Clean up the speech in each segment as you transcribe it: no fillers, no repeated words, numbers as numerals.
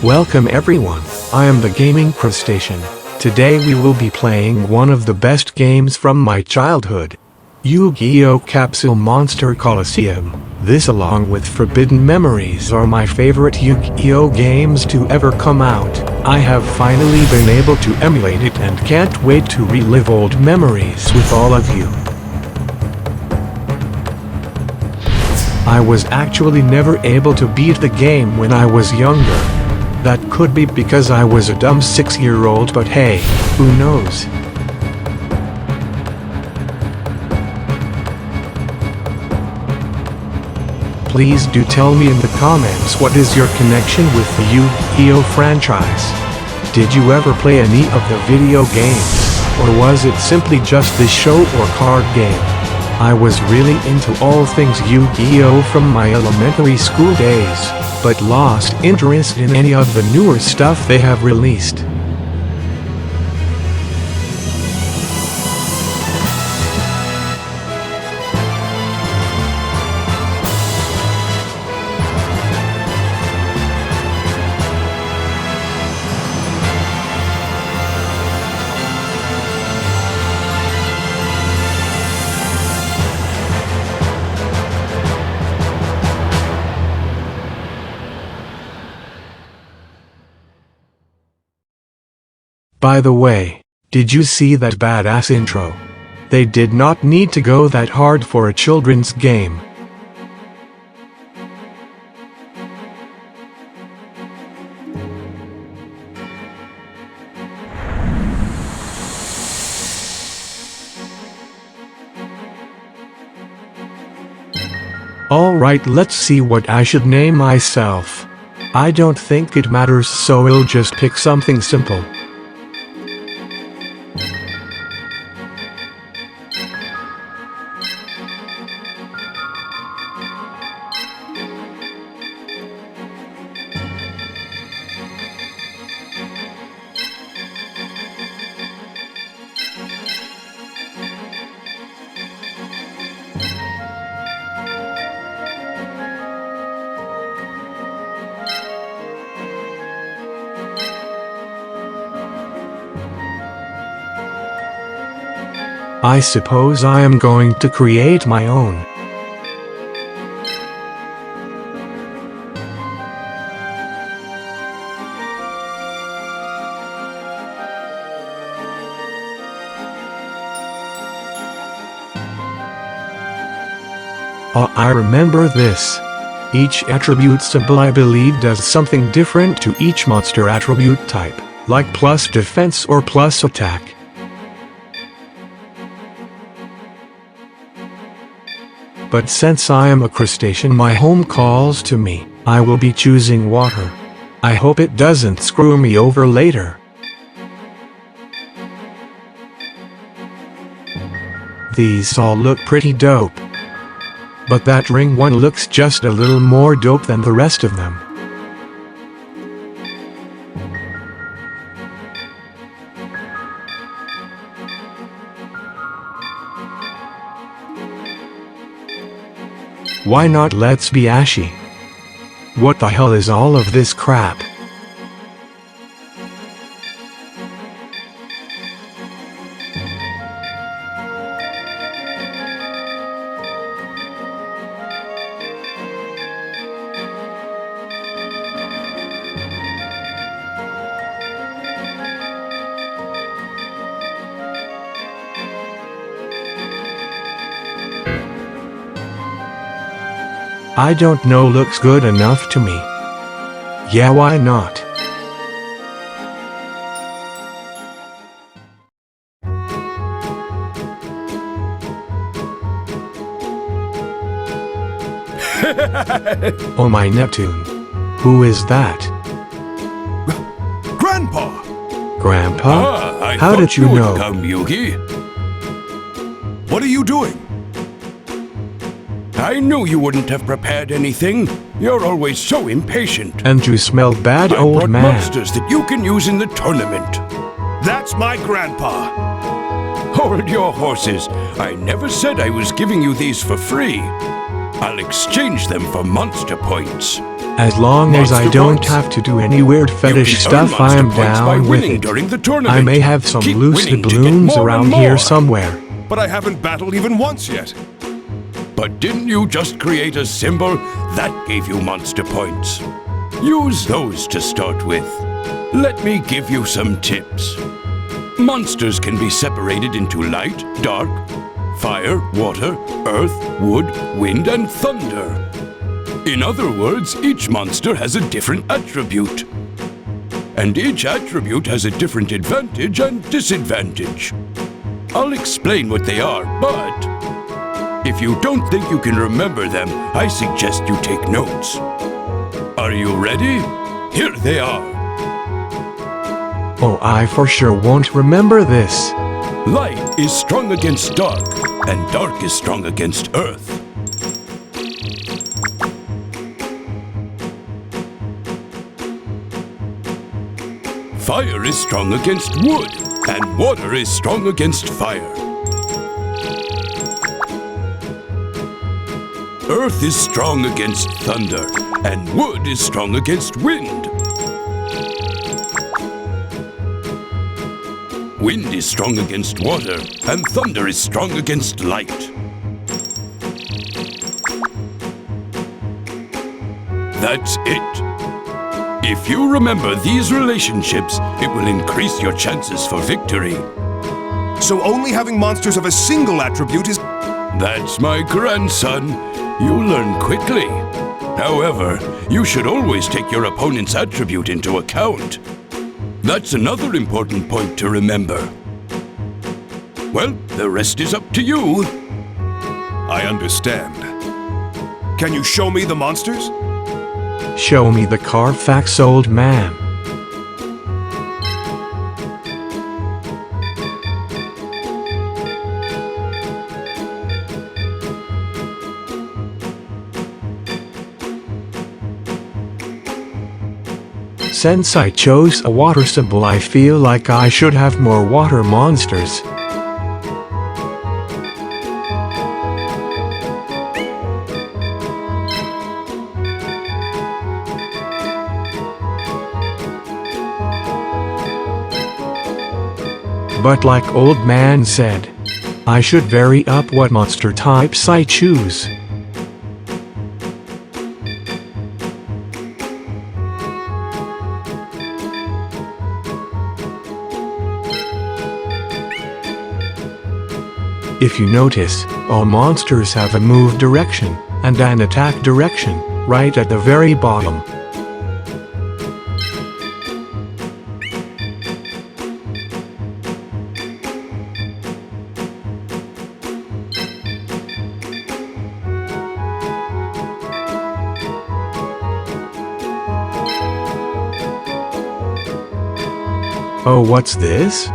Welcome everyone, I am the Gaming Crustacean. Today we will be playing one of the best games from my childhood. Yu-Gi-Oh! Capsule Monster Coliseum. This along with Forbidden Memories are my favorite Yu-Gi-Oh! Games to ever come out. I have finally been able to emulate it and can't wait to relive old memories with all of you. I was actually never able to beat the game when I was younger. That could be because I was a dumb 6-year-old, but hey, who knows? Please do tell me in the comments what is your connection with the Yu-Gi-Oh! Franchise. Did you ever play any of the video games, or was it simply just this show or card game? I was really into all things Yu-Gi-Oh! From my elementary school days, but lost interest in any of the newer stuff they have released. By the way, did you see that badass intro? They did not need to go that hard for a children's game. Alright, let's see what I should name myself. I don't think it matters, so I'll just pick something simple. I suppose I am going to create my own. Oh, I remember this. Each attribute symbol I believe does something different to each monster attribute type, like plus defense or plus attack. But since I am a crustacean, my home calls to me. I will be choosing water. I hope it doesn't screw me over later. These all look pretty dope. But that ring one looks just a little more dope than the rest of them. Why not let's be ashy? What the hell is all of this crap? I don't know, looks good enough to me. Yeah, why not? Oh my Neptune. Who is that? Grandpa! Grandpa? I How thought did you would know? Come, Yugi. What are you doing? I knew you wouldn't have prepared anything. You're always so impatient. And you smell bad, I old brought man. monsters that you can use in the tournament. That's my grandpa. Hold your horses. I never said I was giving you these for free. I'll exchange them for monster points. As long as I Monster don't points. have to do any weird You fetish can earn stuff, I monster am points by down with winning it. during the tournament. I may have some Keep lucid winning to get balloons more around and here more. somewhere. But I haven't battled even once yet. But didn't you just create a symbol? That gave you monster points. Use those to start with. Let me give you some tips. Monsters can be separated into light, dark, fire, water, earth, wood, wind, and thunder. In other words, each monster has a different attribute. And each attribute has a different advantage and disadvantage. I'll explain what they are, but if you don't think you can remember them, I suggest you take notes. Are you ready? Here they are. Oh, I for sure won't remember this. Light is strong against dark, and dark is strong against earth. Fire is strong against wood, and water is strong against fire. Earth is strong against thunder, and wood is strong against wind. Wind is strong against water, and thunder is strong against light. That's it. If you remember these relationships, it will increase your chances for victory. So only having monsters of a single attribute is... That's my grandson. You learn quickly. However, you should always take your opponent's attribute into account. That's another important point to remember. Well, the rest is up to you. I understand. Can you show me the monsters? Show me the Carfax, old man. Since I chose a water symbol, I feel like I should have more water monsters. But like old man said, I should vary up what monster types I choose. If you notice, all monsters have a move direction and an attack direction, right at the very bottom. Oh, what's this?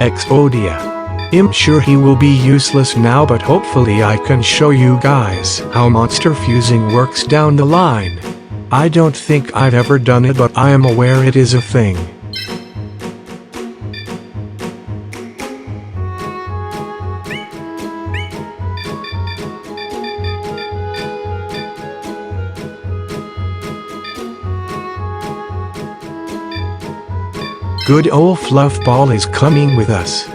Exodia. I'm sure he will be useless now, but hopefully I can show you guys how monster fusing works down the line. I don't think I've ever done it, but I am aware it is a thing. good old Fluffball is coming with us.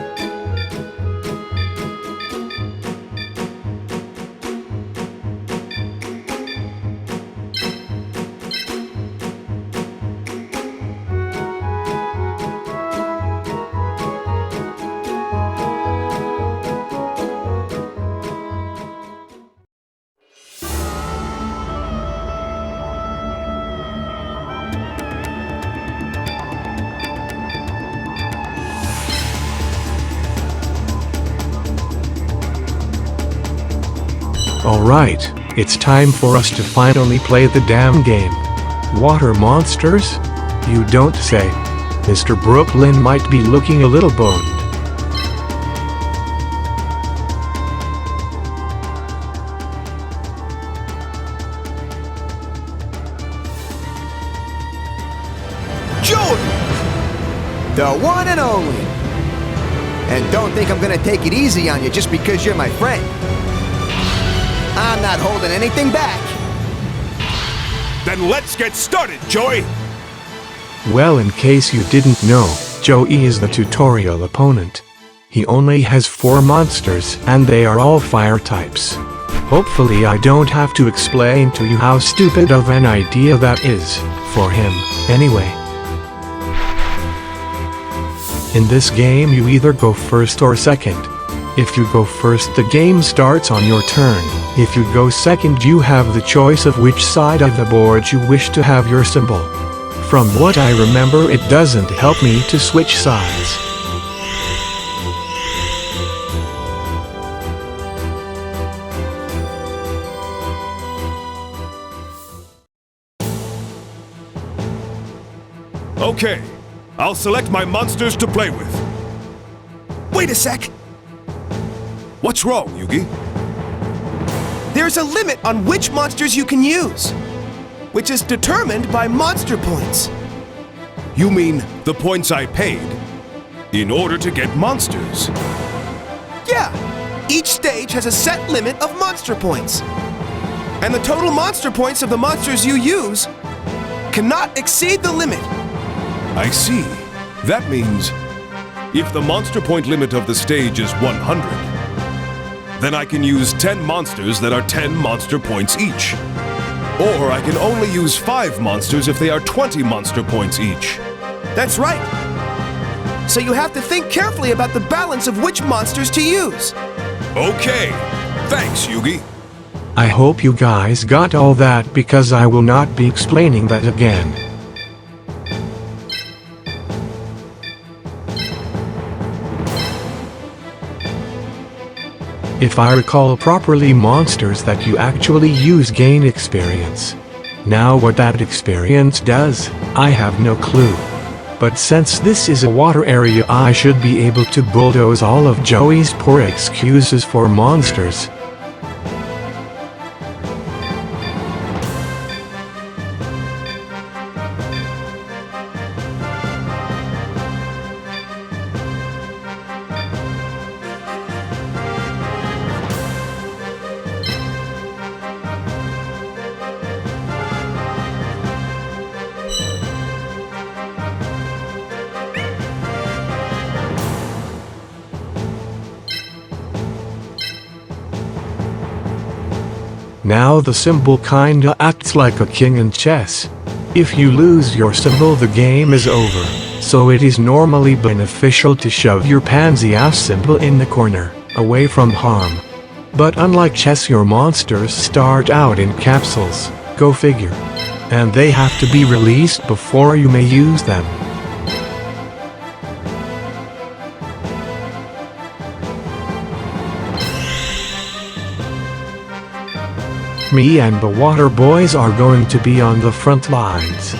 Alright, it's time for us to finally play the damn game. Water monsters? You don't say. Mr. Brooklyn might be looking a little boned. Joey! The one and only. And don't think I'm gonna take it easy on you just because you're my friend. I'm not holding anything back. Then let's get started, Joey! Well, in case you didn't know, Joey is the tutorial opponent. He only has 4 monsters and they are all fire types. Hopefully I don't have to explain to you how stupid of an idea that is, for him, anyway. In this game you either go first or second. If you go first, the game starts on your turn. If you go second, you have the choice of which side of the board you wish to have your symbol. From what I remember, it doesn't help me to switch sides. Okay, I'll select my monsters to play with. Wait a sec! What's wrong, Yugi? There's a limit on which monsters you can use, which is determined by monster points. You mean the points I paid in order to get monsters? Yeah, each stage has a set limit of monster points. And the total monster points of the monsters you use cannot exceed the limit. I see. That means if the monster point limit of the stage is 100, then I can use 10 monsters that are 10 monster points each. Or I can only use 5 monsters if they are 20 monster points each. That's right. So you have to think carefully about the balance of which monsters to use. Okay. Thanks, Yugi. I hope you guys got all that because I will not be explaining that again. If I recall properly, monsters that you actually use gain experience. Now what that experience does, I have no clue. But since this is a water area, I should be able to bulldoze all of Joey's poor excuses for monsters. Now the symbol kinda acts like a king in chess. If you lose your symbol, the game is over, so it is normally beneficial to shove your pansy-ass symbol in the corner, away from harm. But unlike chess, your monsters start out in capsules, go figure. And they have to be released before you may use them. Me and the water boys are going to be on the front lines.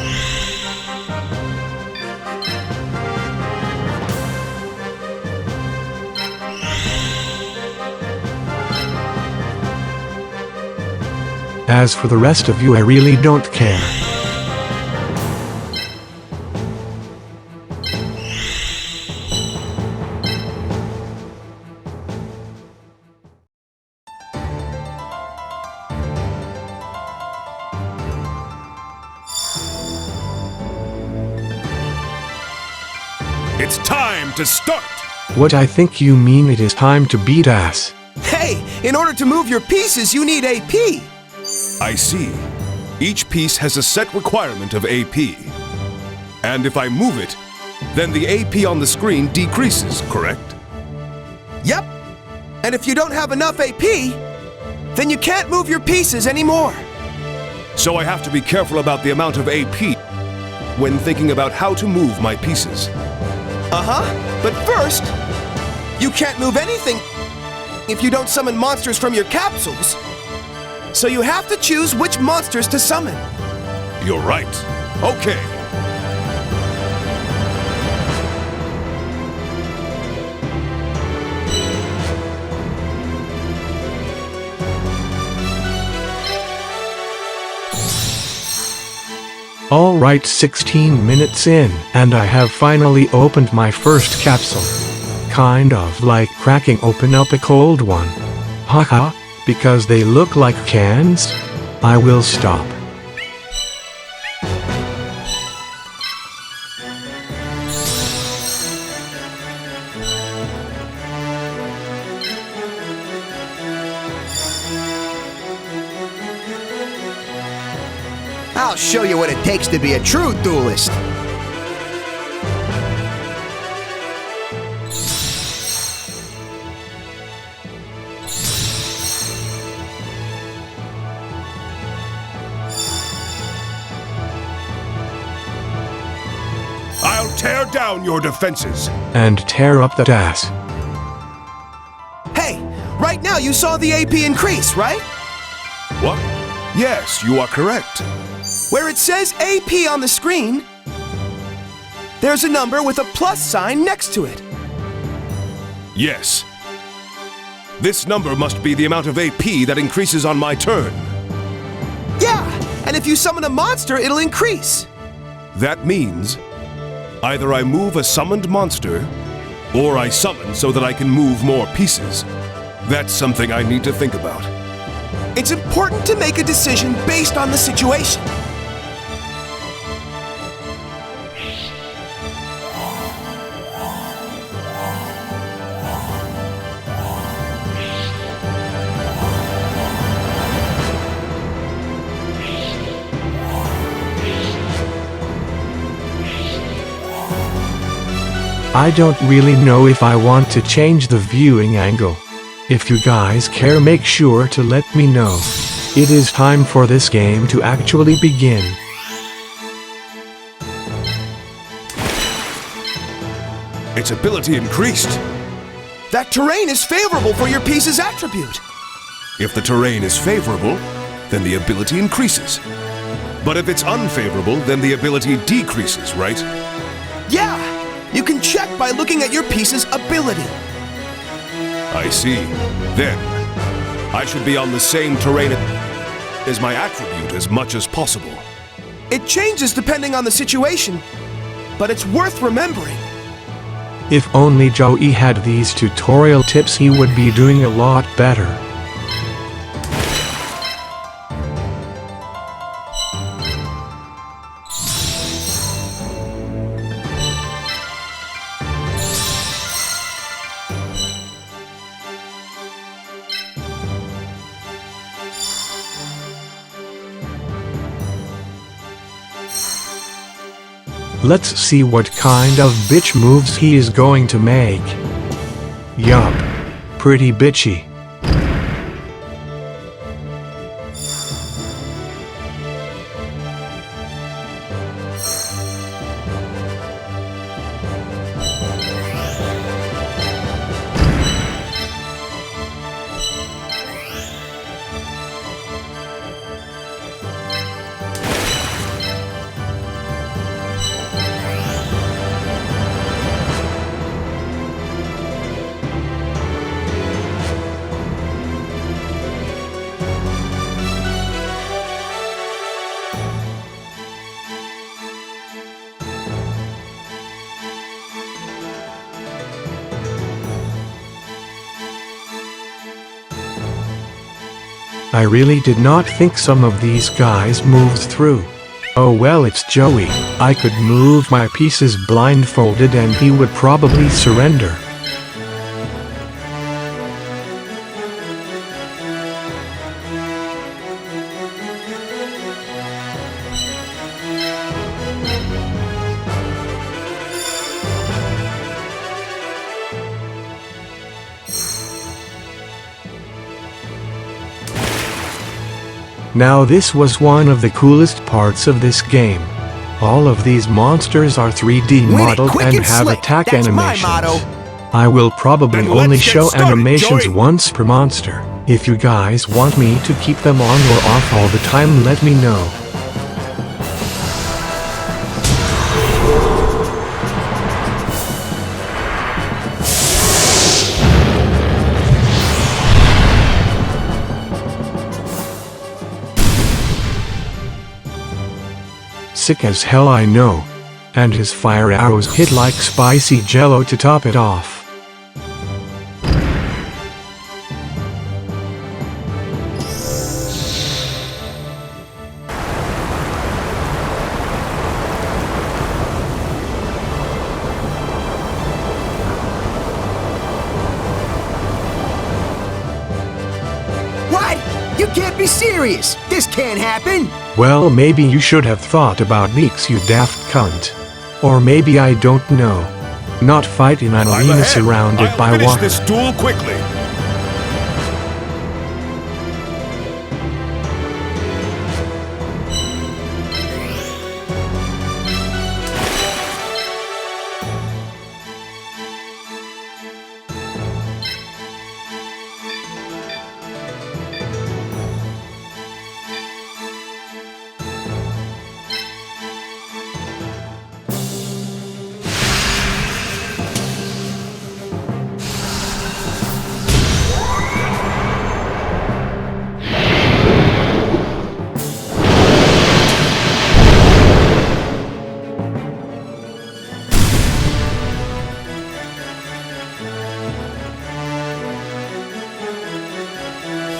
As for the rest of you, I really don't care. It's time to start! What I think you mean it is time to beat ass. Hey, in order to move your pieces, you need AP. I see. Each piece has a set requirement of AP. And if I move it, then the AP on the screen decreases, correct? Yep. And if you don't have enough AP, then you can't move your pieces anymore. So I have to be careful about the amount of AP when thinking about how to move my pieces. Uh-huh. But first, you can't move anything if you don't summon monsters from your capsules. So you have to choose which monsters to summon. You're right. Okay. Alright, 16 minutes in, and I have finally opened my first capsule. Kind of like cracking open up a cold one. Haha, because they look like cans? I will stop. I'll show you what it takes to be a true duelist. I'll tear down your defenses. And tear up that ass. Hey, right now you saw the AP increase, right? What? Yes, you are correct. Where it says AP on the screen, there's a number with a plus sign next to it. Yes. This number must be the amount of AP that increases on my turn. Yeah, and if you summon a monster, it'll increase. That means either I move a summoned monster, or I summon so that I can move more pieces. That's something I need to think about. It's important to make a decision based on the situation. I don't really know if I want to change the viewing angle. If you guys care, make sure to let me know. It is time for this game to actually begin. Its ability increased. That terrain is favorable for your piece's attribute. If the terrain is favorable, then the ability increases. But if it's unfavorable, then the ability decreases, right? Yeah, you can check by looking at your piece's ability. I see. Then, I should be on the same terrain as my attribute as much as possible. It changes depending on the situation, but it's worth remembering. If only Joey had these tutorial tips, he would be doing a lot better. Let's see what kind of bitch moves he is going to make. Yup. Pretty bitchy. I really did not think some of these guys moved through. Oh well, it's Joey. I could move my pieces blindfolded and he would probably surrender. Now this was one of the coolest parts of this game. All of these monsters are 3D modeled quick and and have slick. attack That's my animations. motto. I will probably Then let's only get show started, animations Joey. once per monster. If you guys want me to keep them on or off all the time, let me know. Sick as hell, I know. And his fire arrows hit like spicy jello to top it off. What? You can't be serious! This can't happen! Well, maybe you should have thought about leaks, you daft cunt. Or maybe I don't know. Not fight in an I'm arena ahead. surrounded I'll by finish water. this duel quickly.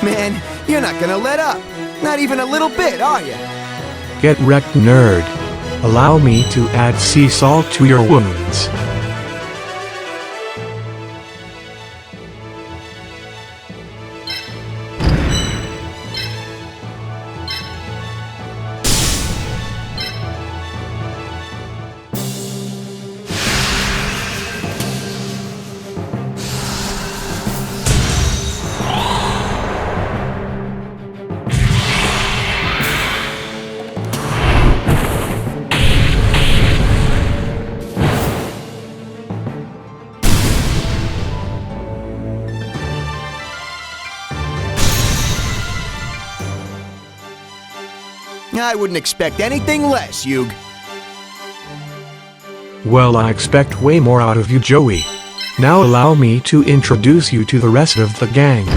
Man, you're not gonna let up. Not even a little bit, are you? Get wrecked, nerd. Allow me to add sea salt to your wounds. I wouldn't expect anything less, Yug. Well, I expect way more out of you, Joey. Now allow me to introduce you to the rest of the gang.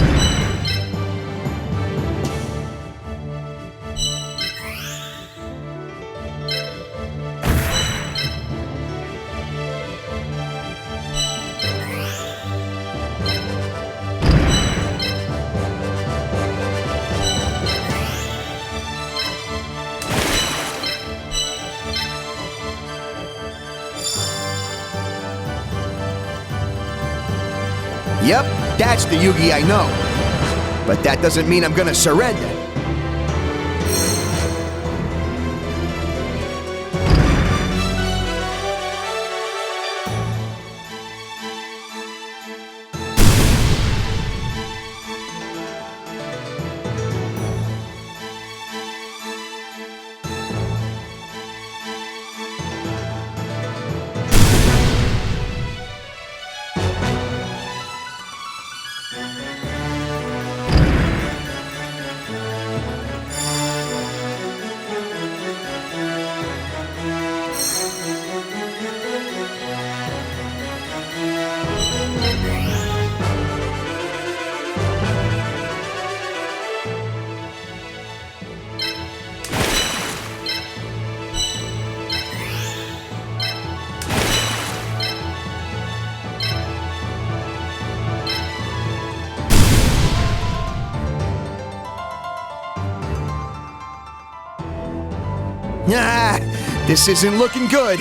Yep, that's the Yugi I know. But that doesn't mean I'm gonna surrender. Ah, this isn't looking good.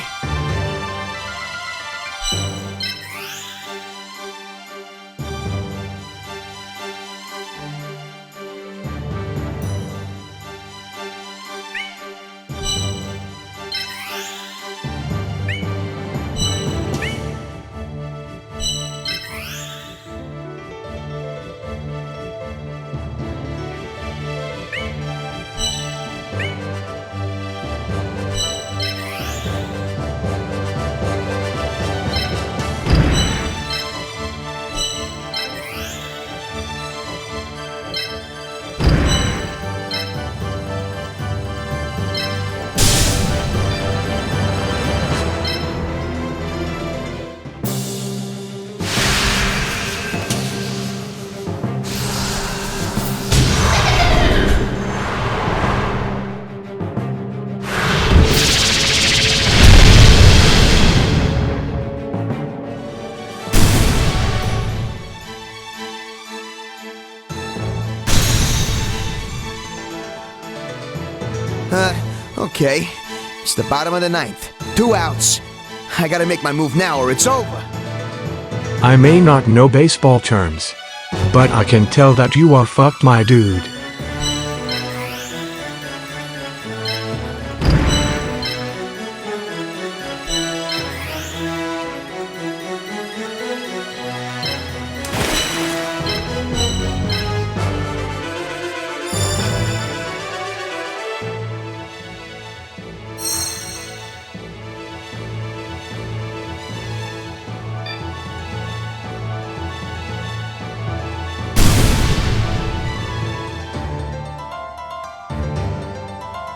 Okay. It's the bottom of the ninth. 2 outs. I gotta make my move now or it's over. I may not know baseball terms, but I can tell that you are fucked, my dude.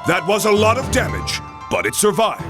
That was a lot of damage, but it survived.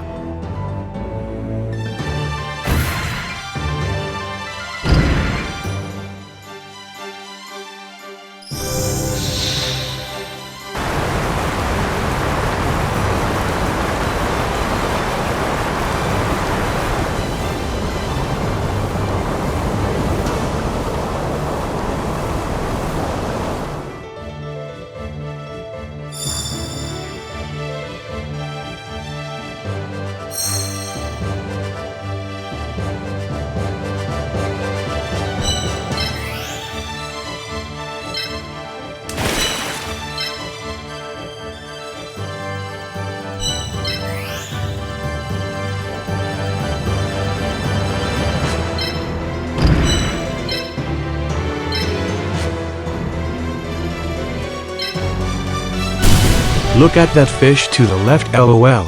Look at that fish to the left, LOL.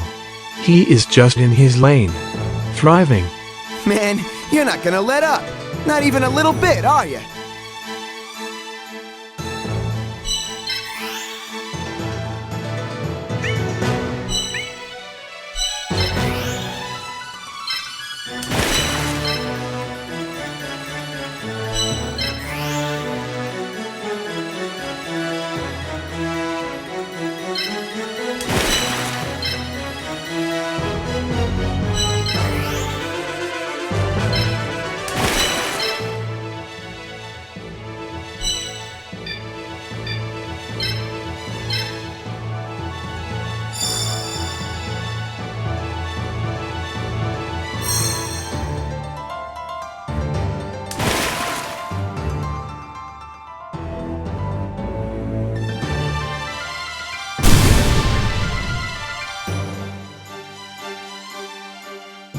He is just in his lane. Thriving. Man, you're not gonna let up. Not even a little bit, are you?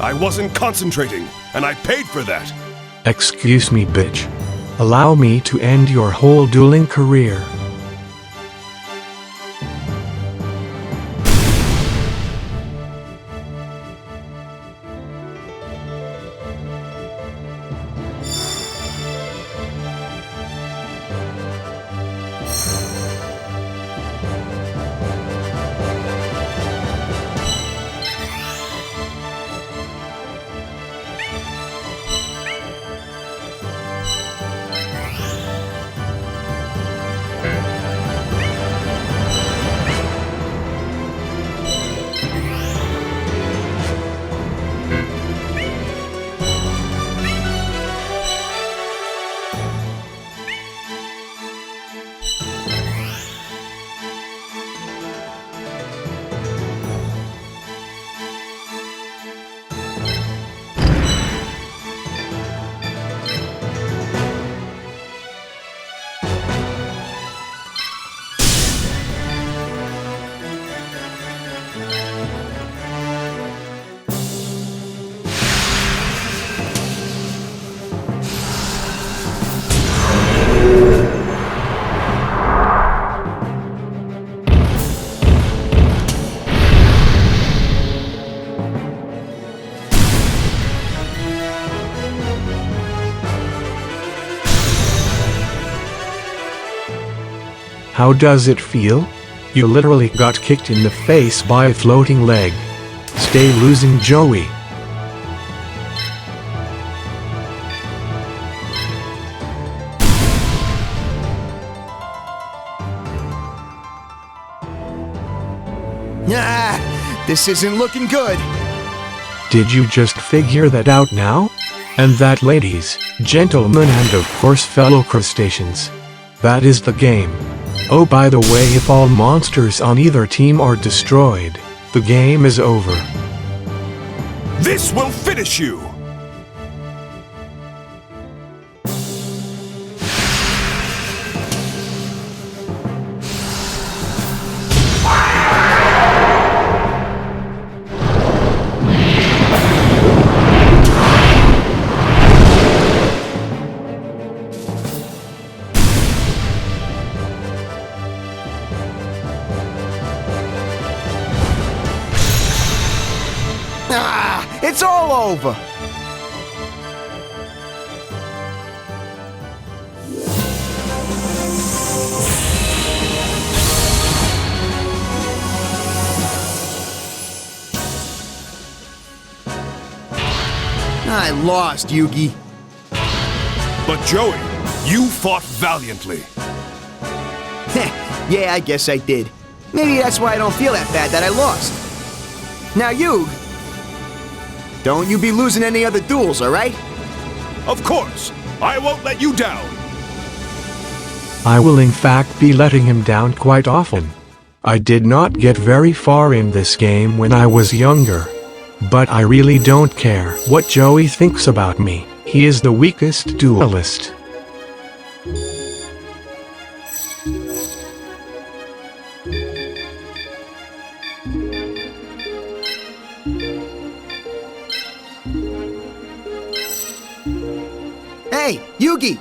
I wasn't concentrating, and I paid for that. Excuse me, bitch. Allow me to end your whole dueling career. How does it feel? You literally got kicked in the face by a floating leg. Stay losing, Joey. Ah, this isn't looking good. Did you just figure that out now? And that, ladies, gentlemen, and of course fellow crustaceans, that is the game. Oh, by the way, if all monsters on either team are destroyed, the game is over. This will finish you! Ah, it's all over. I lost, Yugi. But Joey, you fought valiantly. Yeah, I guess I did. Maybe that's why I don't feel that bad that I lost. Now you... don't you be losing any other duels, alright? Of course, I won't let you down. I will in fact be letting him down quite often. I did not get very far in this game when I was younger. But I really don't care what Joey thinks about me. He is the weakest duelist. Hey, Yugi!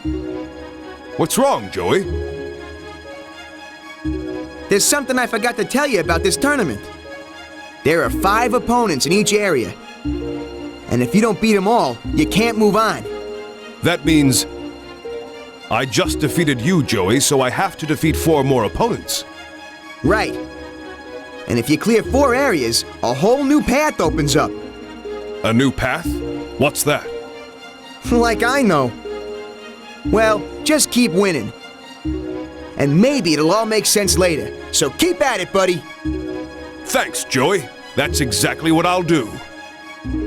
What's wrong, Joey? There's something I forgot to tell you about this tournament. There are 5 opponents in each area. And if you don't beat them all, you can't move on. That means I just defeated you, Joey, so I have to defeat 4 more opponents. Right. And if you clear 4 areas, a whole new path opens up. A new path? What's that? Like I know. Well, just keep winning. And maybe it'll all make sense later. So keep at it, buddy. Thanks, Joey. That's exactly what I'll do.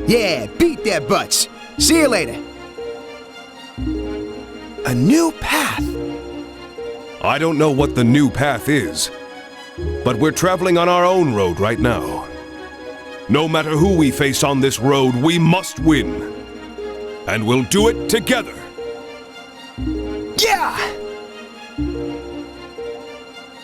Yeah, beat their butts. See you later. A new path. I don't know what the new path is, but we're traveling on our own road right now. No matter who we face on this road, we must win. And we'll do it together. Yeah!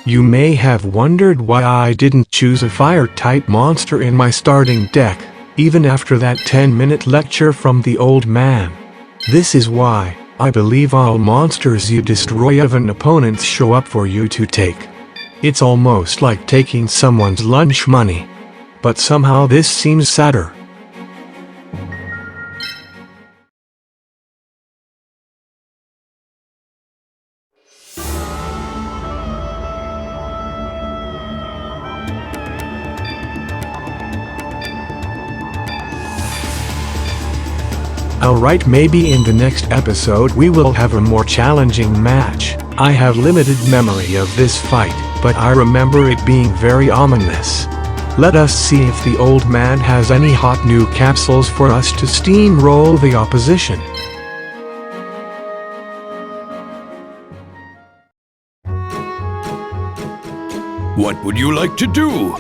You may have wondered why I didn't choose a fire-type monster in my starting deck, even after that 10-minute lecture from the old man. This is why. I believe all monsters you destroy of an opponent show up for you to take. It's almost like taking someone's lunch money. But somehow this seems sadder. Alright, maybe in the next episode we will have a more challenging match. I have limited memory of this fight, but I remember it being very ominous. Let us see if the old man has any hot new capsules for us to steamroll the opposition. What would you like to do?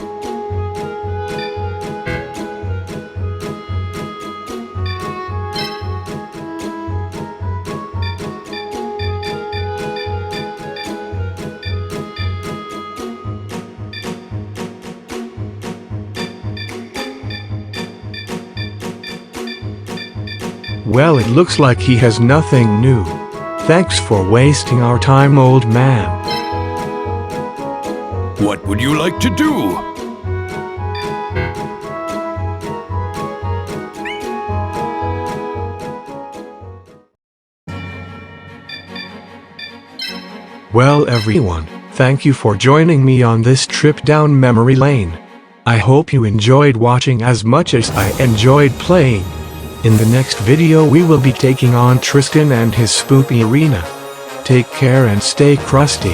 Well, it looks like he has nothing new. Thanks for wasting our time, old man. What would you like to do? Well, everyone, Thank you for joining me on this trip down memory lane. I hope you enjoyed watching as much as I enjoyed playing. In the next video we will be taking on Tristan and his spoopy arena. Take care and stay crusty.